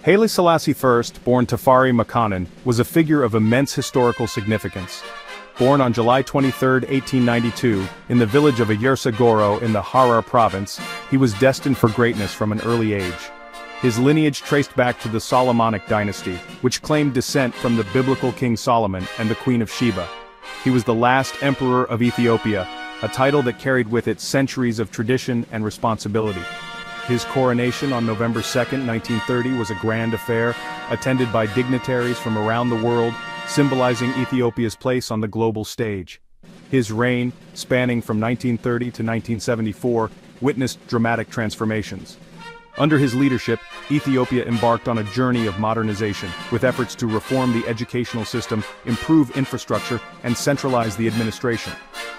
Haile Selassie I, born Tafari Makanan, was a figure of immense historical significance. Born on July 23, 1892, in the village of Ayersa Goro in the Harar province, he was destined for greatness from an early age. His lineage traced back to the Solomonic dynasty, which claimed descent from the biblical King Solomon and the Queen of Sheba. He was the last emperor of Ethiopia, a title that carried with it centuries of tradition and responsibility. His coronation on November 2, 1930 was a grand affair, attended by dignitaries from around the world, symbolizing Ethiopia's place on the global stage. His reign, spanning from 1930 to 1974, witnessed dramatic transformations. Under his leadership, Ethiopia embarked on a journey of modernization, with efforts to reform the educational system, improve infrastructure, and centralize the administration.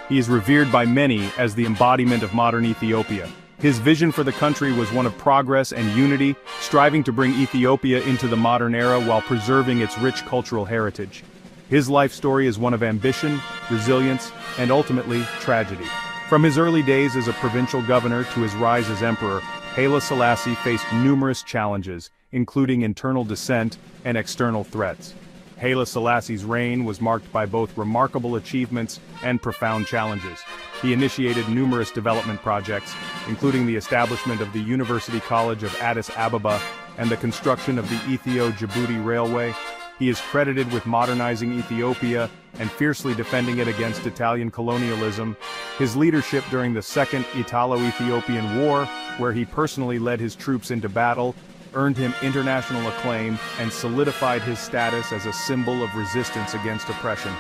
He is revered by many as the embodiment of modern Ethiopia. His vision for the country was one of progress and unity, striving to bring Ethiopia into the modern era while preserving its rich cultural heritage. His life story is one of ambition, resilience, and ultimately, tragedy. From his early days as a provincial governor to his rise as emperor, Haile Selassie faced numerous challenges, including internal dissent and external threats. Haile Selassie's reign was marked by both remarkable achievements and profound challenges. He initiated numerous development projects, including the establishment of the University College of Addis Ababa and the construction of the Ethio-Djibouti Railway. He is credited with modernizing Ethiopia and fiercely defending it against Italian colonialism. His leadership during the Second Italo-Ethiopian War, where he personally led his troops into battle, earned him international acclaim and solidified his status as a symbol of resistance against oppression.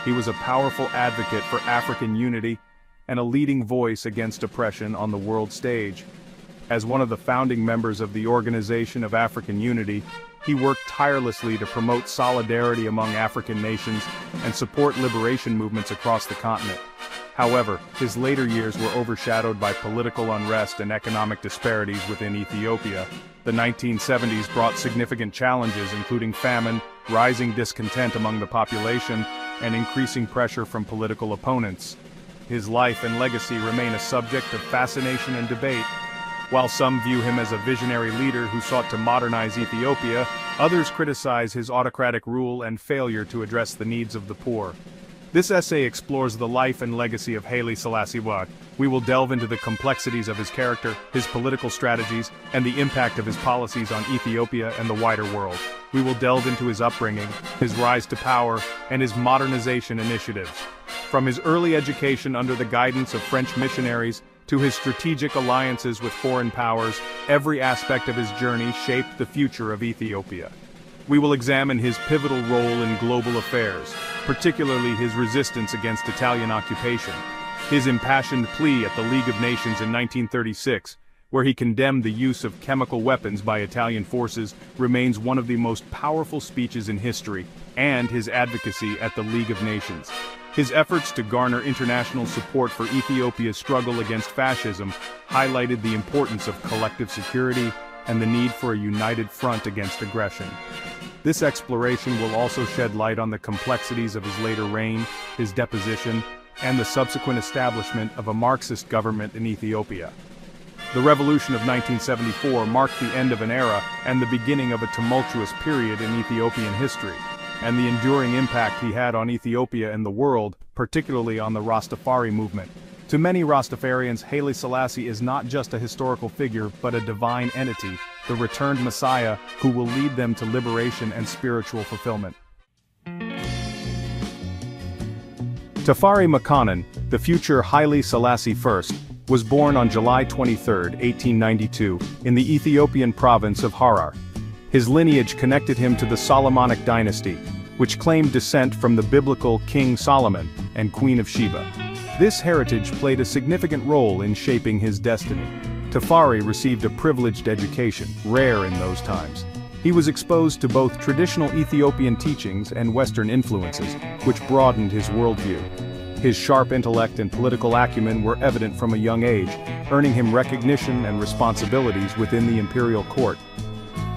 He was a powerful advocate for African unity and a leading voice against oppression on the world stage. As one of the founding members of the Organization of African Unity, he worked tirelessly to promote solidarity among African nations and support liberation movements across the continent. However, his later years were overshadowed by political unrest and economic disparities within Ethiopia. The 1970s brought significant challenges, including famine, rising discontent among the population, and increasing pressure from political opponents. His life and legacy remain a subject of fascination and debate. While some view him as a visionary leader who sought to modernize Ethiopia, others criticize his autocratic rule and failure to address the needs of the poor. This essay explores the life and legacy of Haile Selassie I. We will delve into the complexities of his character, his political strategies, and the impact of his policies on Ethiopia and the wider world. We will delve into his upbringing, his rise to power, and his modernization initiatives. From his early education under the guidance of French missionaries, to his strategic alliances with foreign powers, every aspect of his journey shaped the future of Ethiopia. We will examine his pivotal role in global affairs, particularly his resistance against Italian occupation, his impassioned plea at the League of Nations in 1936, where he condemned the use of chemical weapons by Italian forces, remains one of the most powerful speeches in history, and his advocacy at the League of Nations. His efforts to garner international support for Ethiopia's struggle against fascism highlighted the importance of collective security and the need for a united front against aggression. This exploration will also shed light on the complexities of his later reign, his deposition, and the subsequent establishment of a Marxist government in Ethiopia. The revolution of 1974 marked the end of an era and the beginning of a tumultuous period in Ethiopian history, and the enduring impact he had on Ethiopia and the world, particularly on the Rastafari movement. To many Rastafarians, Haile Selassie is not just a historical figure but a divine entity, the returned Messiah who will lead them to liberation and spiritual fulfillment. Tafari Makanan, the future Haile Selassie I, was born on July 23, 1892, in the Ethiopian province of Harar. His lineage connected him to the Solomonic dynasty, which claimed descent from the biblical King Solomon and Queen of Sheba. This heritage played a significant role in shaping his destiny. Tafari received a privileged education, rare in those times. He was exposed to both traditional Ethiopian teachings and Western influences, which broadened his worldview. His sharp intellect and political acumen were evident from a young age, earning him recognition and responsibilities within the imperial court.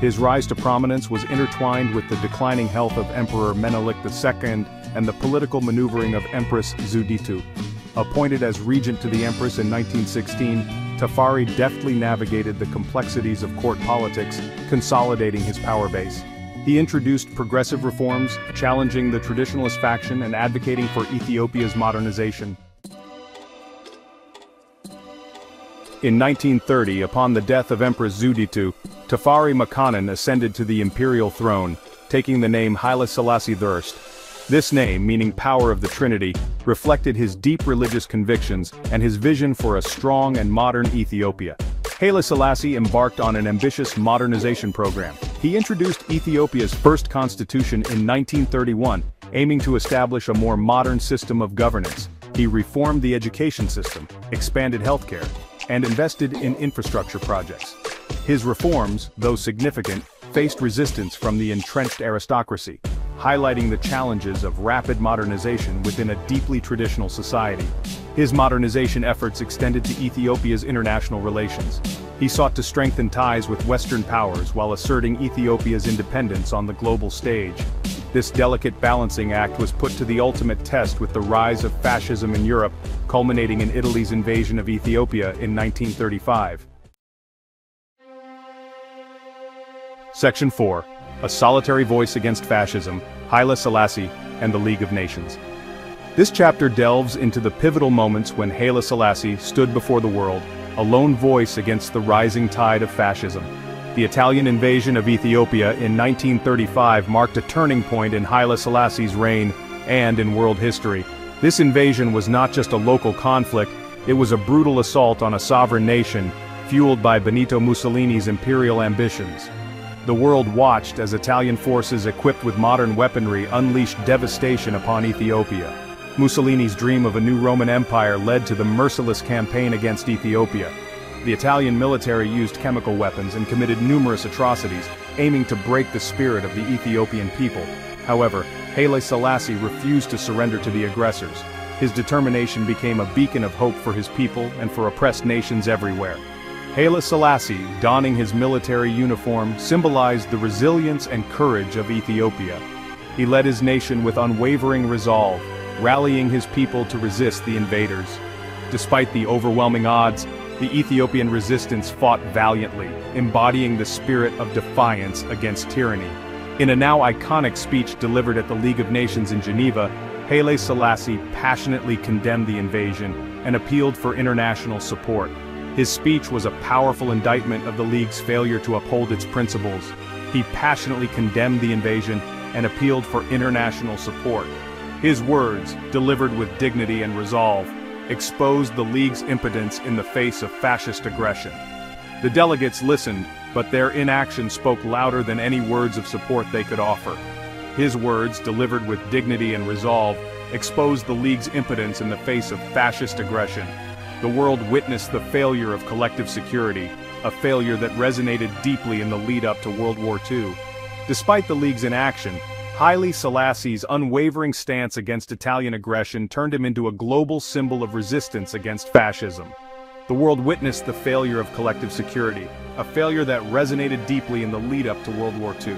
His rise to prominence was intertwined with the declining health of Emperor Menelik II and the political maneuvering of Empress Zuditu. Appointed as regent to the empress in 1916, Tafari deftly navigated the complexities of court politics, consolidating his power base. He introduced progressive reforms, challenging the traditionalist faction and advocating for Ethiopia's modernization. In 1930, upon the death of Empress Zuditu, Tafari Makanan ascended to the imperial throne, taking the name Haile Selassie I. This name, meaning power of the Trinity, reflected his deep religious convictions and his vision for a strong and modern Ethiopia. Haile Selassie embarked on an ambitious modernization program. He introduced Ethiopia's first constitution in 1931, aiming to establish a more modern system of governance. He reformed the education system, expanded healthcare, and invested in infrastructure projects. His reforms, though significant, faced resistance from the entrenched aristocracy, highlighting the challenges of rapid modernization within a deeply traditional society. His modernization efforts extended to Ethiopia's international relations. He sought to strengthen ties with Western powers while asserting Ethiopia's independence on the global stage. This delicate balancing act was put to the ultimate test with the rise of fascism in Europe, culminating in Italy's invasion of Ethiopia in 1935. Section 4. A solitary voice against fascism, Haile Selassie and the League of Nations. This chapter delves into the pivotal moments when Haile Selassie stood before the world, a lone voice against the rising tide of fascism. The Italian invasion of Ethiopia in 1935 marked a turning point in Haile Selassie's reign and in world history. This invasion was not just a local conflict, it was a brutal assault on a sovereign nation, fueled by Benito Mussolini's imperial ambitions. The world watched as Italian forces equipped with modern weaponry unleashed devastation upon Ethiopia. Mussolini's dream of a new Roman Empire led to the merciless campaign against Ethiopia. The Italian military used chemical weapons and committed numerous atrocities, aiming to break the spirit of the Ethiopian people. However, Haile Selassie refused to surrender to the aggressors. His determination became a beacon of hope for his people and for oppressed nations everywhere. Haile Selassie, donning his military uniform, symbolized the resilience and courage of Ethiopia. He led his nation with unwavering resolve, rallying his people to resist the invaders. Despite the overwhelming odds, the Ethiopian resistance fought valiantly, embodying the spirit of defiance against tyranny. In a now iconic speech delivered at the League of Nations in Geneva, Haile Selassie passionately condemned the invasion and appealed for international support. His speech was a powerful indictment of the League's failure to uphold its principles. He passionately condemned the invasion and appealed for international support. His words, delivered with dignity and resolve, exposed the League's impotence in the face of fascist aggression. The delegates listened, but their inaction spoke louder than any words of support they could offer. His words, delivered with dignity and resolve, exposed the League's impotence in the face of fascist aggression. The world witnessed the failure of collective security, a failure that resonated deeply in the lead-up to World War II. Despite the League's inaction, Haile Selassie's unwavering stance against Italian aggression turned him into a global symbol of resistance against fascism. The world witnessed the failure of collective security, a failure that resonated deeply in the lead-up to World War II.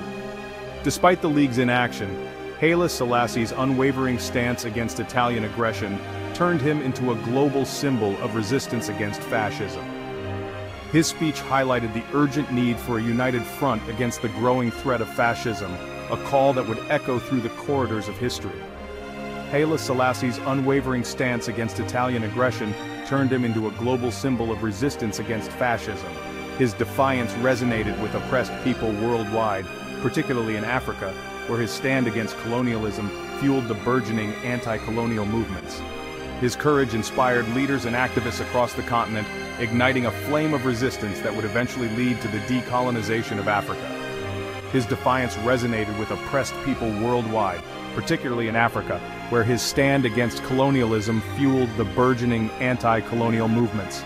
Despite the League's inaction, Haile Selassie's unwavering stance against Italian aggression turned him into a global symbol of resistance against fascism. His speech highlighted the urgent need for a united front against the growing threat of fascism, a call that would echo through the corridors of history. Haile Selassie's unwavering stance against Italian aggression turned him into a global symbol of resistance against fascism. His defiance resonated with oppressed people worldwide, particularly in Africa, where his stand against colonialism fueled the burgeoning anti-colonial movements. His courage inspired leaders and activists across the continent, igniting a flame of resistance that would eventually lead to the decolonization of Africa. His defiance resonated with oppressed people worldwide, particularly in Africa, where his stand against colonialism fueled the burgeoning anti-colonial movements.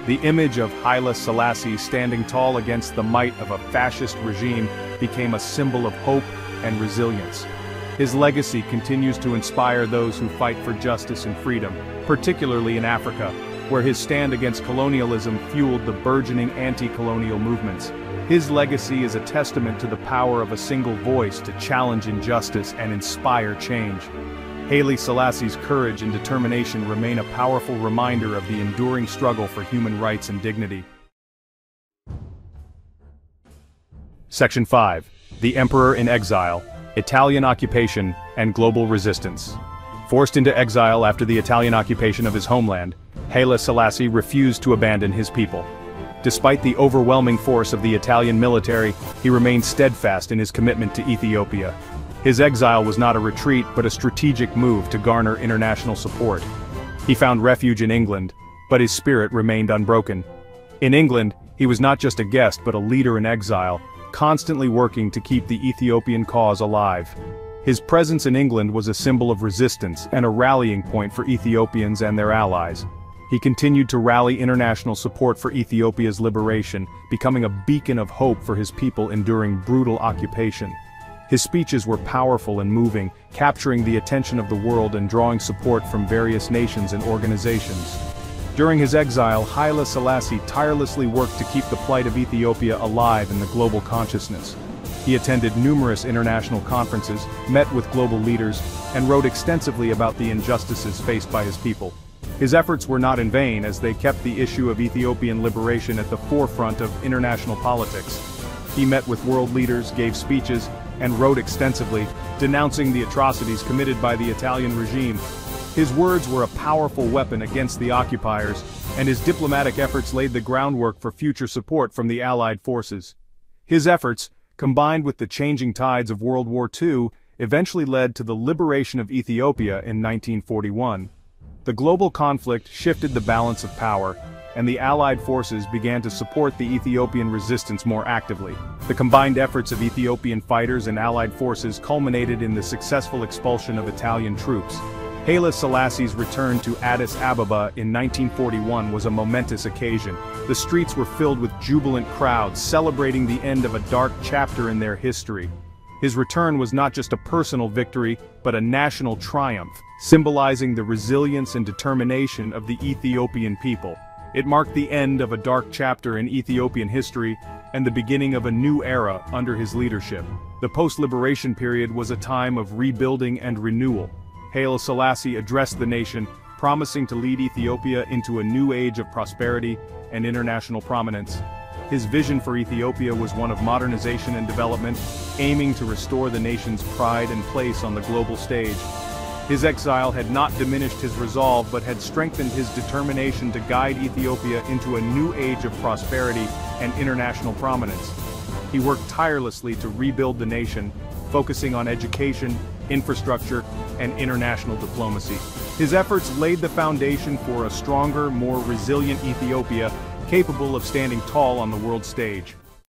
The image of Haile Selassie standing tall against the might of a fascist regime became a symbol of hope and resilience. His legacy continues to inspire those who fight for justice and freedom, particularly in Africa, where his stand against colonialism fueled the burgeoning anti-colonial movements. His legacy is a testament to the power of a single voice to challenge injustice and inspire change. Haile Selassie's courage and determination remain a powerful reminder of the enduring struggle for human rights and dignity. Section 5. The Emperor in Exile, Italian Occupation, and Global Resistance. Forced into exile after the Italian occupation of his homeland, Haile Selassie refused to abandon his people. Despite the overwhelming force of the Italian military, he remained steadfast in his commitment to Ethiopia. His exile was not a retreat but a strategic move to garner international support. He found refuge in England, but his spirit remained unbroken. In England, he was not just a guest but a leader in exile, constantly working to keep the Ethiopian cause alive. His presence in England was a symbol of resistance and a rallying point for Ethiopians and their allies. He continued to rally international support for Ethiopia's liberation, becoming a beacon of hope for his people enduring brutal occupation. His speeches were powerful and moving, capturing the attention of the world and drawing support from various nations and organizations. During his exile, Haile Selassie tirelessly worked to keep the plight of Ethiopia alive in the global consciousness. He attended numerous international conferences, met with global leaders, and wrote extensively about the injustices faced by his people. His efforts were not in vain as they kept the issue of Ethiopian liberation at the forefront of international politics. He met with world leaders, gave speeches, and wrote extensively, denouncing the atrocities committed by the Italian regime. His words were a powerful weapon against the occupiers, and his diplomatic efforts laid the groundwork for future support from the Allied forces. His efforts, combined with the changing tides of World War II, eventually led to the liberation of Ethiopia in 1941. The global conflict shifted the balance of power, and the Allied forces began to support the Ethiopian resistance more actively. The combined efforts of Ethiopian fighters and Allied forces culminated in the successful expulsion of Italian troops. Haile Selassie's return to Addis Ababa in 1941 was a momentous occasion. The streets were filled with jubilant crowds celebrating the end of a dark chapter in their history. His return was not just a personal victory, but a national triumph, symbolizing the resilience and determination of the Ethiopian people. It marked the end of a dark chapter in Ethiopian history and the beginning of a new era under his leadership. The post-liberation period was a time of rebuilding and renewal. Haile Selassie addressed the nation, promising to lead Ethiopia into a new age of prosperity and international prominence. His vision for Ethiopia was one of modernization and development, aiming to restore the nation's pride and place on the global stage. His exile had not diminished his resolve but had strengthened his determination to guide Ethiopia into a new age of prosperity and international prominence. He worked tirelessly to rebuild the nation, focusing on education, infrastructure, and international diplomacy. His efforts laid the foundation for a stronger, more resilient Ethiopia, capable of standing tall on the world stage.